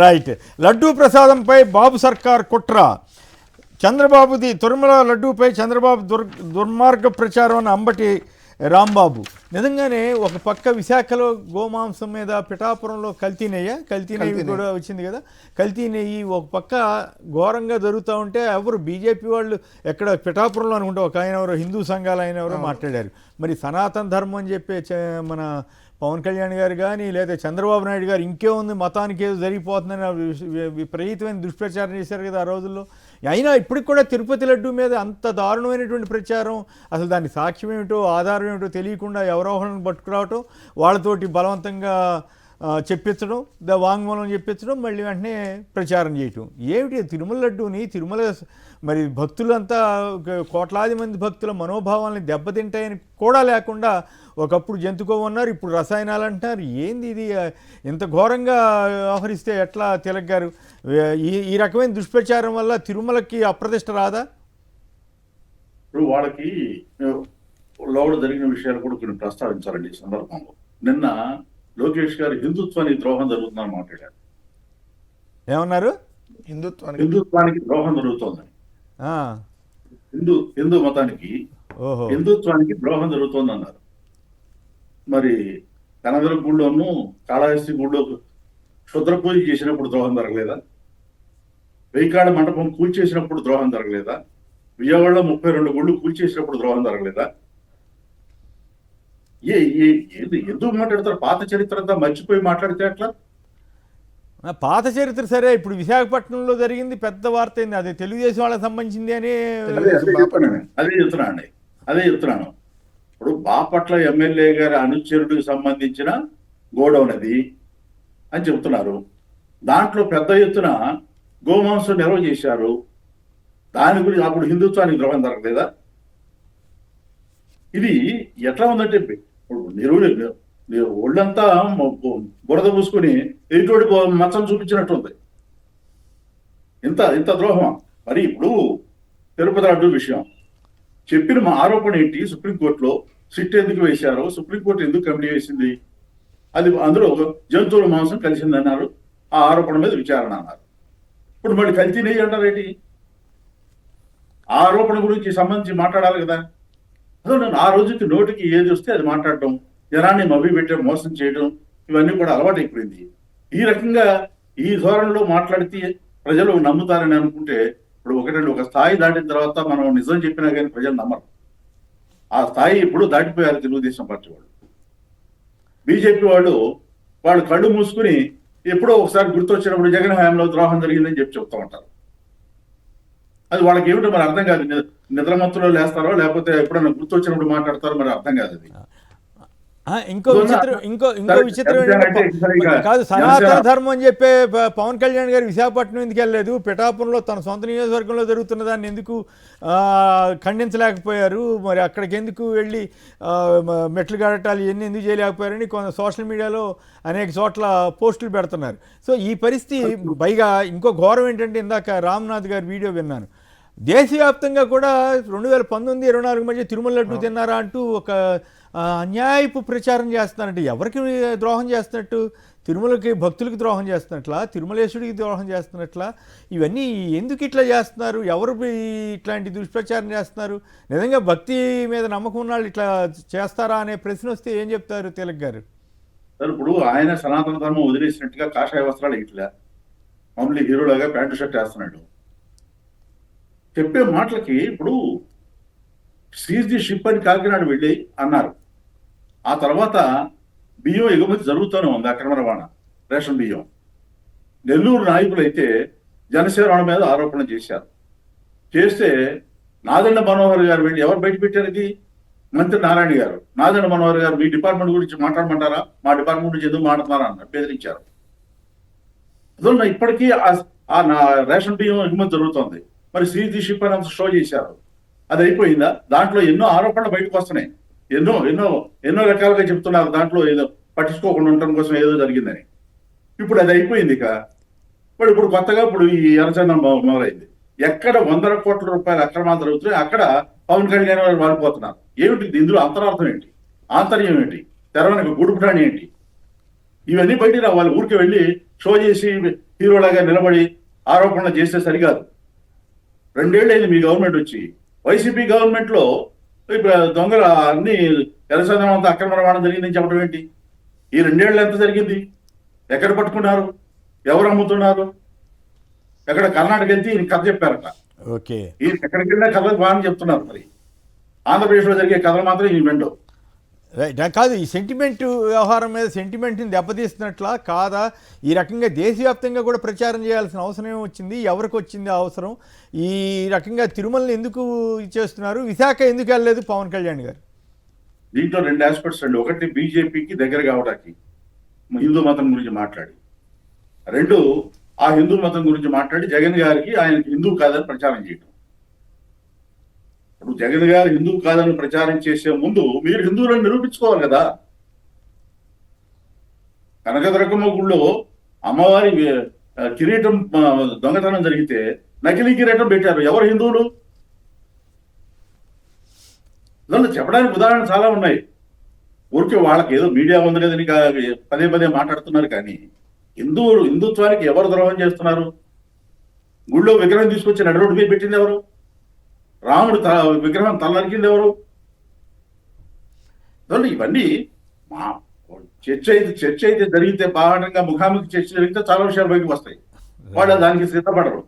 Right. Laddu ప్రసాదంపై బాబు సర్కార్ కుట్ర. చంద్రబాబుది తిరుమల లడ్డూపై చంద్రబాబు దుర్మార్గ ప్రచారం అన్న అంబటి రాంబాబు. నిజంగానే ఒక పక్క విశాఖలో గోమాంసం మీద పిఠాపురంలో కల్తీ నెయ్యి కూడా వచ్చింది కదా, కల్తీ నెయ్యి ఒక పక్క ఘోరంగా జరుగుతూ ఉంటే ఎవరు బీజేపీ వాళ్ళు ఎక్కడ పిఠాపురంలో అనుకుంటే ఒక ఆయన ఎవరో హిందూ సంఘాలు ఆయన ఎవరో మాట్లాడారు. మరి సనాతన ధర్మం అని చెప్పే మన పవన్ కళ్యాణ్ గారు కానీ లేదా చంద్రబాబు నాయుడు గారు ఇంకేముంది మతానికి ఏదో జరిగిపోతుందని విపరీతమైన దుష్ప్రచారం చేశారు కదా ఆ రోజుల్లో. అయినా ఇప్పటికి కూడా తిరుపతి లడ్డు మీద అంత దారుణమైనటువంటి ప్రచారం, అసలు దాని సాక్ష్యం ఏమిటో ఆధారం ఏమిటో తెలియకుండా ఎవరో ఒకరిని పట్టుకురావటం, వాళ్ళతోటి బలవంతంగా చెప్పించడం, వాంగ్మూలం చెప్పించడం, మళ్ళీ వెంటనే ప్రచారం చేయటం. ఏమిటి తిరుమల లడ్డూని తిరుమల మరి భక్తులంతా కోట్లాది మంది భక్తుల మనోభావాల్ని దెబ్బతింటాయని కూడా లేకుండా ఒకప్పుడు జంతుకోమన్నారు, ఇప్పుడు రసాయనాలు అంటున్నారు. ఏంది ఇది? ఇంత ఘోరంగా వ్యవహరిస్తే ఎట్లా తిలక్ గారు? ఈ రకమైన దుష్ప్రచారం వల్ల తిరుమలకి అప్రతిష్ట రాదా? ఇప్పుడు వాళ్ళకి లోపల జరిగిన విషయాలు కూడా కొన్ని ప్రస్తావించాలండి ఈ సందర్భంలో. నిన్న లోకేష్ గారు హిందుత్వానికి ద్రోహం జరుగుతుందని మాట్లాడారు. ఏమన్నారు? హిందుత్వానికి ద్రోహం జరుగుతోందని, హిందూ మతానికి హిందుత్వానికి ద్రోహం జరుగుతోంది అన్నారు. మరి కనగల గుళ్ళోను కాళహస్తి గుళ్ళో క్షుద్ర పూజ చేసినప్పుడు ద్రోహం జరగలేదా? వెయ్యికాళ్ళ మండపం కూల్చేసినప్పుడు ద్రోహం జరగలేదా? విజయవాడలో 32 గుళ్ళు కూల్చేసినప్పుడు ద్రోహం జరగలేదా? ఎందుకు మాట్లాడతారు? పాత చరిత్ర అంతా మర్చిపోయి మాట్లాడితే అట్లా? పాత చరిత్ర సరే, ఇప్పుడు విశాఖపట్నంలో జరిగింది పెద్ద వార్త అయింది, అది తెలుగుదేశం వాళ్ళకి సంబంధించింది అని అదే చెప్తున్నాను. ఇప్పుడు బాపట్ల ఎమ్మెల్యే గారి అనుచరుడికి సంబంధించిన గోడౌన్ అది అని చెబుతున్నారు. దాంట్లో పెద్ద ఎత్తున గోమాంసం నిల్వ చేశారు. దాని గురించి అప్పుడు హిందుత్వానికి ద్రోహం జరగలేదా? ఇది ఎట్లా ఉందంటే ఒళ్ళంతా బురద పూసుకుని ఎదుటోడి మచ్చలు చూపించినట్టు ఉంది. ఇంత ద్రోహం. మరి ఇప్పుడు తిరుపతి లడ్డు విషయం చెప్పిన మా ఆరోపణ ఏంటి? సుప్రీంకోర్టులో సిట్ ఎందుకు వేశారు? సుప్రీంకోర్టు ఎందుకు కమిటీ వేసింది? అది అందులో జంతువుల మాంసం కలిసింది అన్నారు. ఆ ఆరోపణ మీద విచారణ అన్నారు. ఇప్పుడు మళ్ళీ కల్తీ నెయ్యి అంటారు ఏంటి? ఆ ఆరోపణ గురించి సంబంధించి మాట్లాడాలి కదా. అదే నేను ఆ రోజుకి నోటికి ఏది వస్తే అది మాట్లాడటం, జనాన్ని మభ్య పెట్టడం, మోసం చేయడం, ఇవన్నీ కూడా అలవాటు అయిపోయింది. ఈ రకంగా ఈ ధోరణిలో మాట్లాడితే ప్రజలు నమ్ముతారని అనుకుంటే ఇప్పుడు ఒక స్థాయి దాటిన తర్వాత మనం నిజం చెప్పినా కానీ ప్రజలు నమ్మరు. ఆ స్థాయి ఇప్పుడు దాటిపోయారు తెలుగుదేశం పార్టీ వాళ్ళు. బీజేపీ వాళ్ళు కళ్ళు మూసుకుని ఎప్పుడో ఒకసారి గుర్తొచ్చినప్పుడు జగన్ హయాంలో ద్రోహం జరిగిందని చెప్తూ ఉంటారు. అది వాళ్ళకి ఏమిటో మరి అర్థం కాదు. నిద్రమత్తులో లేస్తారో లేకపోతే ఎప్పుడైనా గుర్తొచ్చినప్పుడు మాట్లాడతారో మరి అర్థం కాదు. అది ఇంకో విచిత్రం కాదు. సనాతన ధర్మం అని చెప్పే పవన్ కళ్యాణ్ గారు విశాఖపట్నం ఎందుకు వెళ్ళలేదు? పిఠాపురంలో తన సొంత నియోజకవర్గంలో జరుగుతున్న దాన్ని ఎందుకు ఖండించలేకపోయారు? మరి అక్కడికి ఎందుకు వెళ్ళి మెట్లు గడటాలు ఇవన్నీ ఎందుకు చేయలేకపోయారని కొంత సోషల్ మీడియాలో అనేక చోట్ల పోస్టులు పెడుతున్నారు. సో ఈ పరిస్థితి పైగా ఇంకో ఘోరం ఏంటంటే, ఇందాక రామ్నాథ్ గారి వీడియో విన్నాను, దేశవ్యాప్తంగా కూడా 2019-24 మధ్య తిరుమల లడ్డు తిన్నారా అంటూ ఒక అన్యాయపు ప్రచారం చేస్తున్నారంటే ఎవరికి ద్రోహం చేస్తున్నట్టు? తిరుమలకి భక్తులకి ద్రోహం చేస్తున్నట్లా? తిరుమలేశ్వరుడికి ద్రోహం చేస్తున్నట్లా? ఇవన్నీ ఎందుకు ఇట్లా చేస్తున్నారు? ఎవరు ఇట్లాంటి దుష్ప్రచారం చేస్తున్నారు? నిజంగా భక్తి మీద నమ్మకం ఉన్న వాళ్ళు ఇట్లా చేస్తారా అనే ప్రశ్న వస్తే ఏం చెప్తారు తిలక్ గారు? ఇప్పుడు ఆయన సనాతన ధర్మం వదిలేసినట్టుగా కాషాయ వస్త్రాలు ఇట్లా మామూలు హీరోలాగా ప్యాంటు షర్ట్ వేస్తున్నాడు. చెప్పే మాటలకి ఇప్పుడు సీజ్ ది షిప్ అని కాకినాడ వెళ్ళి అన్నారు. ఆ తర్వాత బియ్యం ఎగుమతి జరుగుతూనే ఉంది, అక్రమ రవాణా రేషన్ బియ్యం. నెల్లూరు నాయకులు అయితే జనసేన మీద ఆరోపణ చేస్తే నాదెండ్ల మనోహర్ గారు వెళ్ళి ఎవరు బయట పెట్టారు? ఇది మంత్రి నారాయణ గారు. నాదెండ్ల మనోహర్ గారు మీ డిపార్ట్మెంట్ గురించి మాట్లాడమంటారా, మా డిపార్ట్మెంట్ గురించి ఎందుకు మాట్లాడుతున్నారా అన్నారు, బెదిరించారు. అందువల్ల ఇప్పటికీ ఆ రేషన్ బియ్యం ఎగుమతి జరుగుతుంది. మరి సీజ్ ది షిప్ అని షో చేశారు. అది అయిపోయిందా? దాంట్లో ఎన్నో ఆరోపణలు బయటకు వస్తున్నాయి. ఎన్నో రకాలుగా చెప్తున్నారు. దాంట్లో ఏదో పట్టించుకోకుండా ఉండటం కోసం ఏదో జరిగిందని. ఇప్పుడు అది అయిపోయింది. ఇప్పుడు కొత్తగా ఈ ఎర్రచందనం మొదలైంది. ఎక్కడ 100 కోట్ల రూపాయల అక్రమాలు జరుగుతున్నాయి అక్కడ పవన్ కళ్యాణ్ గారు వాడిపోతున్నారు. ఏమిటి ఇందులో అంతరార్థం ఏంటి? ఆంతర్యం ఏంటి? తెరవనికి గూడుపుటాని ఏంటి? ఇవన్నీ బయటికి రావాలి. ఊరికి వెళ్ళి షో చేసి హీరోలాగా నిలబడి ఆరోపణలు చేస్తే సరికాదు. 2 ఏళ్ళు అయింది మీ గవర్నమెంట్ వచ్చి. వైసీపీ గవర్నమెంట్ లో దొంగల అన్ని ఎర్రచందనం అంతా అక్రమ రవాణా జరిగిందని చెప్పడం ఏంటి? ఈ 2 ఏళ్ళు ఎంత జరిగింది? ఎక్కడ పట్టుకున్నారు? ఎవరు అమ్ముతున్నారు? ఎక్కడ కర్ణాటక వెళ్తే ఈయన కథ చెప్పారట. ఓకే, ఈయన ఎక్కడికి వెళ్ళినా కథలు బాగా చెప్తున్నారు. మరి ఆంధ్రప్రదేశ్లో జరిగే కథలు మాత్రం ఈయన వెండవు. రైట్. కాదు, ఈ సెంటిమెంట్ వ్యవహారం మీద సెంటిమెంట్ని దెబ్బతీస్తున్నట్లా కాదా? ఈ రకంగా దేశవ్యాప్తంగా కూడా ప్రచారం చేయాల్సిన అవసరం వచ్చింది. ఎవరికి వచ్చింది ఆ అవసరం? ఈ రకంగా తిరుమలని ఎందుకు చేస్తున్నారు? విశాఖ ఎందుకు వెళ్ళలేదు పవన్ కళ్యాణ్ గారు? దీంట్లో 2 ఆస్పెక్ట్స్ అండి. ఒకటి బీజేపీకి దగ్గర కావడానికి హిందూ మతం గురించి మాట్లాడి, 2 ఆ హిందూ మతం గురించి మాట్లాడి జగన్ గారికి ఆయన హిందూ కాదని ప్రచారం చేయటం. ఇప్పుడు జగన్ గారు హిందూ కాదని ప్రచారం చేసే ముందు మీరు హిందువులను నిరూపించుకోవాలి కదా. కనకదుర్గమ్మ గుళ్ళో అమ్మవారి కిరీటం దొంగతనం జరిగితే నకిలీ కిరీటం పెట్టారు. ఎవరు హిందువులు? దాన్ని చెప్పడానికి ఉదాహరణ చాలా ఉన్నాయి. ఊరికే వాళ్ళకి ఏదో మీడియా ఉంది కదని పదే పదే మాట్లాడుతున్నారు. కానీ హిందుత్వానికి ఎవరు ద్రోహం చేస్తున్నారు? గుళ్ళో విగ్రహం తీసుకొచ్చి నడి రోడ్డు మీద పెట్టింది ఎవరు? రాముడు విగ్రహం తలనరికింది ఎవరు? ఇవన్నీ మా చర్చ అయితే జరిగితే బాగా ముఖాముఖి చర్చ జరిగితే చాలా విషయాలు బయటకు వస్తాయి. వాళ్ళు దానికి సిద్ధపడరు.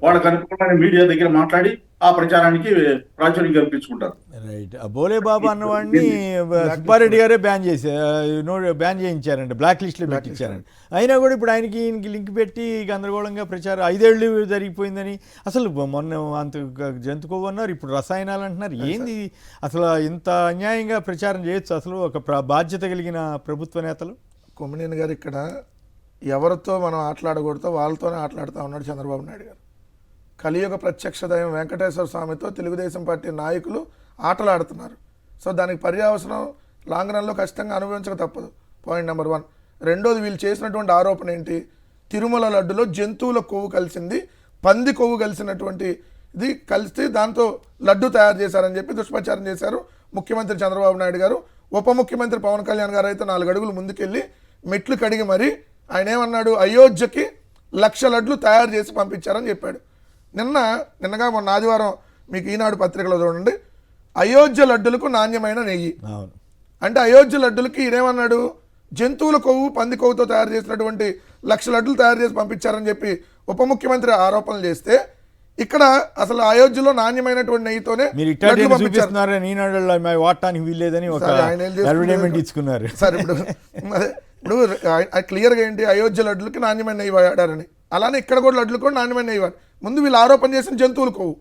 వాళ్ళకి అనుకూలమైన మీడియా దగ్గర మాట్లాడి ఆ ప్రచారానికి ప్రాచుర్యం కల్పించుకుంటారు. రైట్. బోలే బాబా అన్నవాడిని సుబ్బారెడ్డి గారే బ్యాన్ చేయించారండి, బ్లాక్ లిస్ట్లో పెట్టించారండి. అయినా కూడా ఇప్పుడు ఆయనకి ఈయనకి లింక్ పెట్టి గందరగోళంగా ప్రచారం 5 ఏళ్ళు జరిగిపోయిందని. అసలు మొన్న అంత జంతుకోవు అన్నారు, ఇప్పుడు రసాయనాలు అంటున్నారు. ఏంది అసలు ఇంత అన్యాయంగా ప్రచారం చేయొచ్చు అసలు ఒక బాధ్యత కలిగిన ప్రభుత్వ నేతలు? కొమ్మినేని గారు ఇక్కడ ఎవరితో మనం ఆటలాడకూడదో వాళ్ళతోనే ఆటలాడుతూ ఉన్నాడు చంద్రబాబు నాయుడు గారు. కలియుగ ప్రత్యక్ష దైవం వెంకటేశ్వర స్వామితో తెలుగుదేశం పార్టీ నాయకులు ఆటలాడుతున్నారు. సో దానికి పర్యావసనం లాంగ్ రన్లో ఖచ్చితంగా అనుభవించక తప్పదు. Point number 1. రెండోది, వీళ్ళు చేసినటువంటి ఆరోపణ ఏంటి? తిరుమల లడ్డులో జంతువుల కొవ్వు కలిసింది, పంది కొవ్వు కలిసినటువంటి ఇది కలిసి దాంతో లడ్డు తయారు చేశారని చెప్పి దుష్ప్రచారం చేశారు ముఖ్యమంత్రి చంద్రబాబు నాయుడు గారు. ఉప ముఖ్యమంత్రి పవన్ కళ్యాణ్ గారు అయితే 4 అడుగులు ముందుకెళ్ళి మెట్లు కడిగి మరి ఆయన ఏమన్నాడు? అయోధ్యకి 1,00,000 లడ్లు తయారు చేసి పంపించారని చెప్పాడు. నిన్నగా మొన్న ఆదివారం మీకు ఈనాడు పత్రికలో చూడండి, అయోధ్య లడ్డులకు నాణ్యమైన నెయ్యి అంటే అయోధ్య లడ్డులకి ఈయనేమన్నాడు? జంతువుల కొవ్వు పంది కొవ్వుతో తయారు చేసినటువంటి 1,00,000 లడ్లు తయారు చేసి పంపించారని చెప్పి ఉప ముఖ్యమంత్రి ఆరోపణలు చేస్తే, ఇక్కడ అసలు అయోధ్యలో నాణ్యమైనటువంటి నెయ్యితోనే సార్ ఇప్పుడు క్లియర్గా ఏంటి? అయోధ్య లడ్డులకి నాణ్యమైన నెయ్యి వాడారని. అలానే ఇక్కడ కూడా లడ్లు కూడా నాణ్యమైన నెయ్యి వాడు. ముందు వీళ్ళు ఆరోపణ చేసిన జంతువుల కొవ్వు,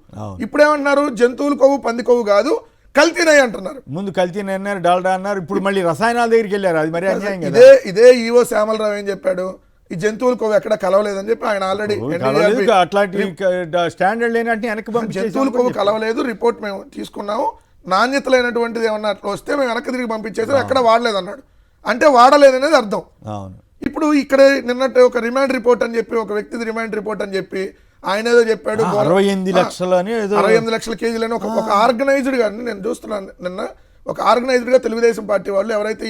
ఇప్పుడేమంటున్నారు? జంతువుల కొవ్వు పంది కొవ్వు కాదు, కల్తీ నెయ్యి అంటున్నారు. ముందు కల్తీ నెయ్యి అన్నారు, డాల్డా అన్నారు, ఇప్పుడు మళ్ళీ రసాయనాల దగ్గరికి వెళ్ళారు. అది మరి అన్యాయం కదా. ఇదే ఈవో శ్యామలరావు ఏం చెప్పాడు? ఈ జంతువుల కొవ్వు ఎక్కడ కలవలేదని చెప్పి ఆయన ఆల్రెడీ అట్లాంటి స్టాండర్డ్ లేనట్టు వెనక్కి పంపి జంతువుల కొవ్వు కలవలేదు, రిపోర్ట్ మేము తీసుకున్నాము, నాణ్యత లేనటువంటిది ఏమన్నా అట్లా వస్తే మేము వెనక్కి తిరిగి పంపించేసాం, ఎక్కడ వాడలేదు అన్నాడు. అంటే వాడలేదనేది అర్థం. ఇప్పుడు ఇక్కడ నిన్నట్టు ఒక రిమాండ్ రిపోర్ట్ అని చెప్పి, ఒక వ్యక్తిది రిమాండ్ రిపోర్ట్ అని చెప్పి ఆయన ఏదో చెప్పాడు. 68 లక్షల కేజీలని ఒక ఆర్గనైజ్డ్ గా నేను చూస్తున్నాను. నిన్న ఒక ఆర్గనైజ్డ్ గా తెలుగుదేశం పార్టీ వాళ్ళు ఎవరైతే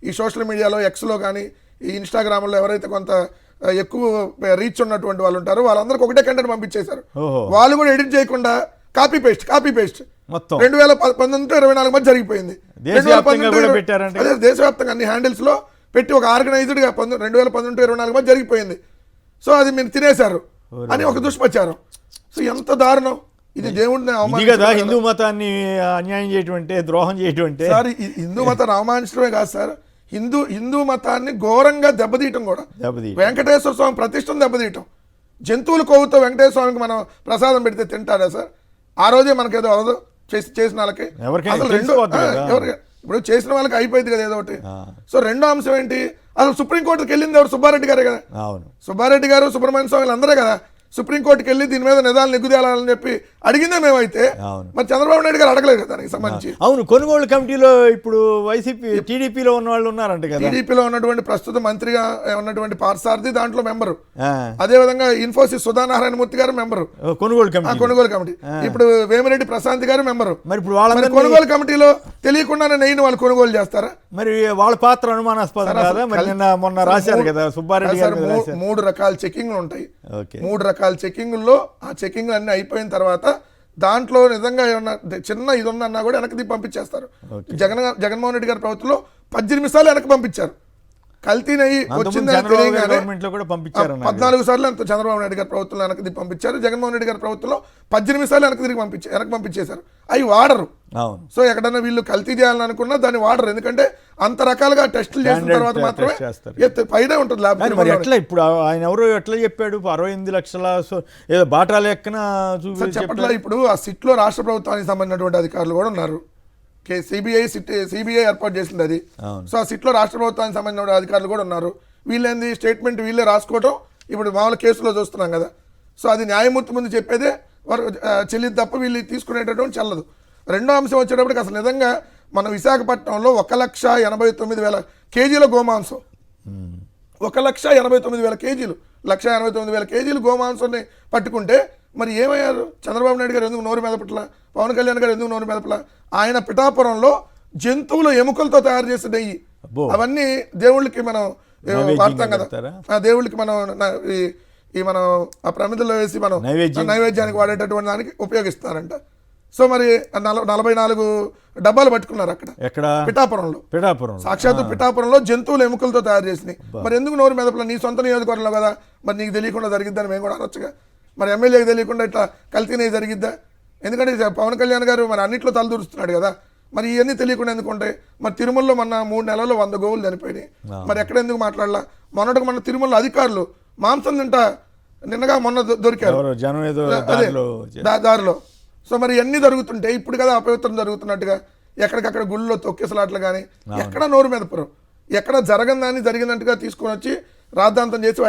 ఈ సోషల్ మీడియాలో ఎక్స్లో కానీ ఈ ఇన్స్టాగ్రామ్లో ఎవరైతే కొంత ఎక్కువ రీచ్ ఉన్నటువంటి వాళ్ళు ఉంటారో వాళ్ళందరికీ ఒకటే కంటెంట్ పంపించేశారు. వాళ్ళు కూడా ఎడిట్ చేయకుండా కాపీ పేస్ట్ 2019-24 మధ్య జరిగిపోయింది. దేశవ్యాప్తంగా అన్ని హ్యాండిల్స్ లో పెట్టి ఒక ఆర్గనైజ్డ్ గా 2019-24 మధ్య జరిగిపోయింది. సో అది మీరు తినేశారు అని ఒక దుష్ప్రచారం. సో ఎంత దారుణం ఇది! దేవుడిని అవమానించడం, హిందూ మతాన్ని అన్యాయం చేయటం, ద్రోహం చేయటం. సార్ హిందూ మతాన్ని అవమానించడమే కాదు సార్, హిందూ మతాన్ని ఘోరంగా దెబ్బతీయటం కూడా. వెంకటేశ్వర స్వామి ప్రతిష్టను దెబ్బతీయటం. జంతువుల కొవ్వుతో వెంకటేశ్వర స్వామికి మనం ప్రసాదం పెడితే తింటాడా సార్? ఆ రోజే మనకేదో అవదు చేసిన వాళ్ళకి. ఇప్పుడు చేసిన వాళ్ళకి అయిపోయింది కదా ఏదో ఒకటి. సో రెండో అంశం ఏంటి? అసలు సుప్రీంకోర్టుకి వెళ్ళింది ఎవరు? సుబ్బారెడ్డి గారే కదా. సుబ్బారెడ్డి గారు, సుబ్రహ్మణ్య స్వామి అందరే కదా సుప్రీంకోర్టుకి వెళ్ళి దీని మీద నిజాలు నెగ్గుదేయాలని చెప్పి అడిగిందే మేమైతే అవును. మరి చంద్రబాబు నాయుడు గారు అడగలేదు కదా దానికి సంబంధించి. అవును, కొనుగోలు కమిటీలో ఇప్పుడు వైసీపీ టీడీపీలో ఉన్న వాళ్ళు ఉన్నారంట కదా. టీడీపీలో ఉన్నటువంటి ప్రస్తుత మంత్రిగా ఉన్నటువంటి పార్థసారథి దాంట్లో మెంబరు, ఆ, అదే విధంగా ఇన్ఫోసిస్ సుధానారాయణమూర్తి గారు మెంబరు, కొనుగోలు ఆ కమిటీ. కొనుగోలు కమిటీ. ఇప్పుడు వేమిరెడ్డి ప్రశాంత్ గారు మెంబరు. మరి ఇప్పుడు మరి వాళ్ళందరినీ కొనుగోలు కమిటీలో తెలియకుండానే నెయ్యిని వాళ్ళు కొనుగోలు చేస్తారా? మరి వాళ్ళ పాత్ర అనుమానాస్పదం కదా. మరి మొన్న రాశారు కదా సుబ్బారెడ్డి గారి మీద రాశారు. 3 రకాల చెకింగ్లు ఉంటాయి. ఓకే. 3 రకాల చెకింగ్ల్లో ఆ చెకింగ్లు అన్ని అయిపోయిన తర్వాత దాంట్లో నిజంగా ఏమన్నా చిన్న ఇది ఉందన్నా కూడా వెనక్కి పంపించేస్తారు. జగన్మోహన్ రెడ్డి గారి ప్రభుత్వంలో 18 నిమిషాలు వెనక్కి పంపించారు. కల్తీ నెయ్యి వచ్చిందని తెలియగానే గవర్నమెంట్ లో కూడా పంపించారు. 14 సార్లు అంత చంద్రబాబు నాయుడు గారి ప్రభుత్వంలో వెనక్కి పంపించారు. జగన్మోహన్ రెడ్డి గారి ప్రభుత్వంలో 18 నిమిషాలు వెనక్కి పంపించేశారు. అవి వాడరు. అవును. సో ఎక్కడన్నా వీళ్ళు కల్తీ చేయాలని అనుకున్నా దాన్ని వాడరు. ఎందుకంటే అంత రకాలుగా టెస్టులు చేసిన తర్వాత మాత్రమే పైన ఉంటుంది ల్యాబ్. మరి ఎట్లా ఇప్పుడు ఆయన ఎవరు ఎట్లా చెప్పాడు 68 లక్షల ఏదో బాటా లెక్కన చెప్పట్లా. ఇప్పుడు ఆ సిట్లో రాష్ట్ర ప్రభుత్వానికి సంబంధించినటువంటి అధికారులు కూడా ఉన్నారు. సిబిఐ ఏర్పాటు చేసింది అది. సో ఆ సిట్లో రాష్ట్ర ప్రభుత్వానికి సంబంధించిన అధికారులు కూడా ఉన్నారు. వీళ్ళేంది స్టేట్మెంట్ వీళ్ళే రాసుకోవటం ఇప్పుడు మామూలు కేసులో చూస్తున్నాం కదా. సో అది న్యాయమూర్తి ముందు చెప్పేదే వారు చెల్లిది తప్ప వీళ్ళు తీసుకునేటటువంటి చెల్లదు. రెండో అంశం వచ్చేటప్పటికి అసలు నిజంగా మన విశాఖపట్నంలో 1,89,000 కేజీల గోమాంసం, 1,89,000 కేజీలు, 1,89,000 కేజీలు గోమాంసాన్ని పట్టుకుంటే మరి ఏమయ్యారు? చంద్రబాబు నాయుడు గారు ఎందుకు నోరు మెదపట్ల? పవన్ కళ్యాణ్ గారు ఎందుకు నోరు మెదపల? ఆయన పిఠాపురంలో జంతువుల ఎముకలతో తయారు చేసే నెయ్యి, అవన్నీ దేవుళ్ళకి మనం వాడతాం కదా, ఆ దేవుళ్ళకి మనం మనం ఆ ప్రమిదలో వేసి మనం నైవేద్యానికి వాడేటటువంటి దానికి ఉపయోగిస్తారంట. సో మరి 44 డబ్బాలు పట్టుకున్నారు అక్కడ పిఠాపురంలో. సాక్షాత్తు పిఠాపురంలో జంతువుల ఎముకలతో తయారు చేసినాయి. మరి ఎందుకు నోరు మెదపల? నీ సొంత నియోజకవర్గంలో కదా, మరి నీకు తెలియకుండా జరిగిద్దని మేము కూడా అనొచ్చుగా. మరి ఎమ్మెల్యేకి తెలియకుండా ఇట్లా కల్తీనే జరిగిద్దా? ఎందుకంటే పవన్ కళ్యాణ్ గారు మరి అన్నింటిలో తలదూరుస్తున్నాడు కదా. మరి ఇవన్నీ తెలియకుండా ఎందుకుంటాయి? మరి తిరుమలలో మొన్న 3 నెలల్లో 100 గోవులు చనిపోయినాయి. మరి ఎక్కడ ఎందుకు మాట్లాడాల? మొన్నటికి మన తిరుమలలో అధికారులు మాంసం నిన్నగా మొన్న దొరికారు దారిలో. సో మరి ఇవన్నీ జరుగుతుంటే ఇప్పుడు కదా అపవిత్రం జరుగుతున్నట్టుగా ఎక్కడికక్కడ గుళ్ళలో తొక్కేసలాట్లు కానీ ఎక్కడ నోరు మెదపరు, ఎక్కడ జరగందాన్ని జరిగినట్టుగా తీసుకొని వచ్చి రాద్ధాంతం చేసి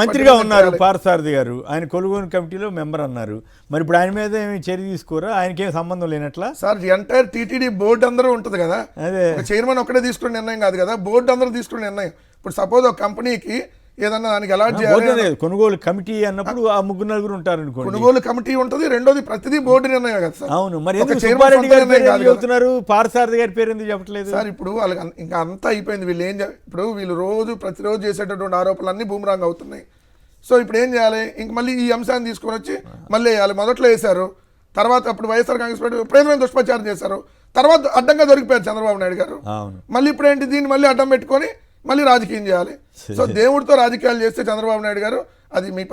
మంత్రిగా ఉన్నారు పార్థసారథి గారు. ఆయన కొనుగోలు కమిటీలో మెంబర్ అన్నారు. మరి ఇప్పుడు ఆయన మీద ఏమి చర్య తీసుకోరా? ఆయనకి ఏం సంబంధం లేనట్లా? సార్ ఎంటైర్ టీటీడీ బోర్డు అందరూ ఉంటుంది కదా. అదే చైర్మన్ ఒక్కడే తీసుకునే నిర్ణయం కాదు కదా, బోర్డు అందరూ తీసుకునే నిర్ణయం. ఇప్పుడు సపోజ్ ఒక కంపెనీకి ఏదన్నా దానికి అలాట్ చేయాలి, కొనుగోలు కమిటీ అన్నప్పుడు ఆ 3-4 ఉంటారు అనుకో. కొనుగోలు కమిటీ ఉంటుంది. రెండోది ప్రతిదీ బోర్డు నిర్ణయం కదా సార్. అవును. మరి సుబ్బారెడ్డి గారి పేరు చెబుతున్నారు, పార్థసారథి గారి పేరు ఎందుకు చెప్పట్లేదు సార్? ఇప్పుడు వాళ్ళకి ఇంకా అంతా అయిపోయింది. వీళ్ళు ఇప్పుడు వీళ్ళు ప్రతిరోజు చేసేటటువంటి ఆరోపణలన్నీ బూమరాంగ్ అవుతున్నాయి. సో ఇప్పుడు ఏం చేయాలి? ఇంక మళ్ళీ ఈ అంశాన్ని తీసుకొని వచ్చి మళ్ళీ వేయాలి. మొదట్లో వేశారు, తర్వాత అప్పుడు వైఎస్ఆర్ కాంగ్రెస్ పార్టీ విపరీతమైన దుష్ప్రచారం చేశారు, తర్వాత అడ్డంగా దొరికిపోయారు చంద్రబాబు నాయుడు గారు. మళ్ళీ ఇప్పుడు ఏంటి? దీన్ని మళ్ళీ అడ్డం పెట్టుకొని మళ్ళీ రాజకీయం చేయాలి. సో దేవుడితో రాజకీయాలు చేస్తే చంద్రబాబు నాయుడు గారు అది మీ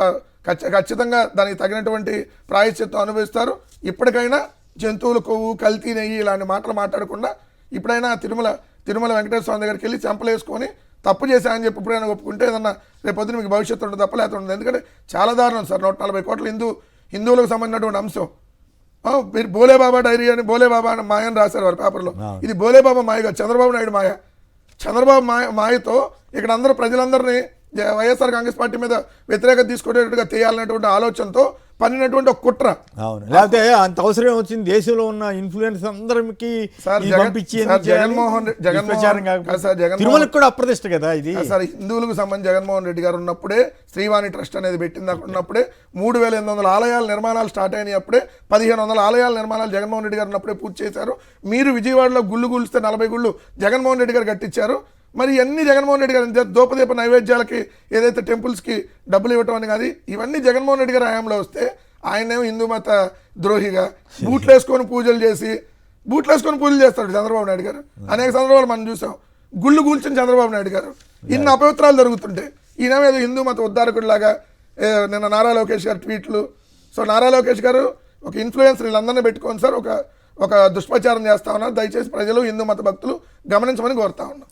ఖచ్చితంగా దానికి తగినటువంటి ప్రాయశ్చిత్తం అనుభవిస్తారు. ఇప్పటికైనా జంతువుల కొవ్వు, కల్తీ నెయ్యి ఇలాంటి మాటలు మాట్లాడకుండా ఇప్పుడైనా తిరుమల వెంకటేశ్వర స్వామి దగ్గరికి వెళ్ళి చెంపలేసుకొని తప్పు చేశామని చెప్పి ఇప్పుడైనా ఒప్పుకుంటే ఏదన్నా రేపొద్దున మీకు భవిష్యత్తు ఉంటుంది, తప్ప లేకపోతే ఉంటుంది. ఎందుకంటే చాలా దారుణం సార్. 140 కోట్ల హిందువులకు సంబంధించినటువంటి అంశం. మీరు బోలేబాబా డైరీ అని బోలేబాబా మాయ అని రాశారు వారి పేపర్లో. ఇది బోలేబాబా మాయగా చంద్రబాబు నాయుడు మాయ. చంద్రబాబు మాయతో ఇక్కడ అందరూ ప్రజలందరినీ వైఎస్ఆర్ కాంగ్రెస్ పార్టీ మీద వ్యతిరేకత తీసుకునేట్టుగా చేయాలనేటువంటి ఆలోచనతో పన్నినటువంటి ఒక కుట్ర. అవును. లేకపోతే అంత అవసరం వచ్చింది దేశంలో ఉన్న ఇన్ఫ్లుయెన్స్ అందరికి తిరుమలకు కూడా అప్రతిష్ట కదా ఇది సార్. హిందువులకు సంబంధించి జగన్మోహన్ రెడ్డి గారు ఉన్నప్పుడే శ్రీవాణి ట్రస్ట్ అనేది పెట్టింది. అక్కడ ఉన్నప్పుడే 3,800 ఆలయాల నిర్మాణాలు స్టార్ట్ అయినాయి. అప్పుడే 1,500 ఆలయాల నిర్మాణాలు జగన్మోహన్ రెడ్డి గారు ఉన్నప్పుడే పూర్తి చేశారు. మీరు విజయవాడలో గుళ్ళు కూల్స్తే 40 గుళ్ళు జగన్మోహన్ రెడ్డి గారు కట్టించారు. మరి ఇవన్నీ జగన్మోహన్ రెడ్డి గారు దోపదీప నైవేద్యాలకి ఏదైతే టెంపుల్స్కి డబ్బులు ఇవ్వటం అని కాదు, ఇవన్నీ జగన్మోహన్ రెడ్డి గారి హయాంలో వస్తే ఆయనేమో హిందూ మత ద్రోహిగా బూట్లు వేసుకొని పూజలు చేస్తాడు చంద్రబాబు నాయుడు గారు. అనేక సందర్భాలు మనం చూసాం. గుళ్ళు కూల్చిన చంద్రబాబు నాయుడు గారు. ఇన్ని అపవిత్రాలు జరుగుతుంటే ఈయనేమో ఏదో హిందూ మత ఉద్ధారకుడిలాగా నిన్న నారా లోకేష్ గారు ట్వీట్లు. సో నారా లోకేష్ గారు ఒక ఇన్ఫ్లుయెన్సర్ వీళ్ళందరినీ పెట్టుకొని సార్ ఒక దుష్ప్రచారం చేస్తా ఉన్నారు. దయచేసి ప్రజలు హిందూ మత భక్తులు గమనించమని కోరుతా ఉన్నాం.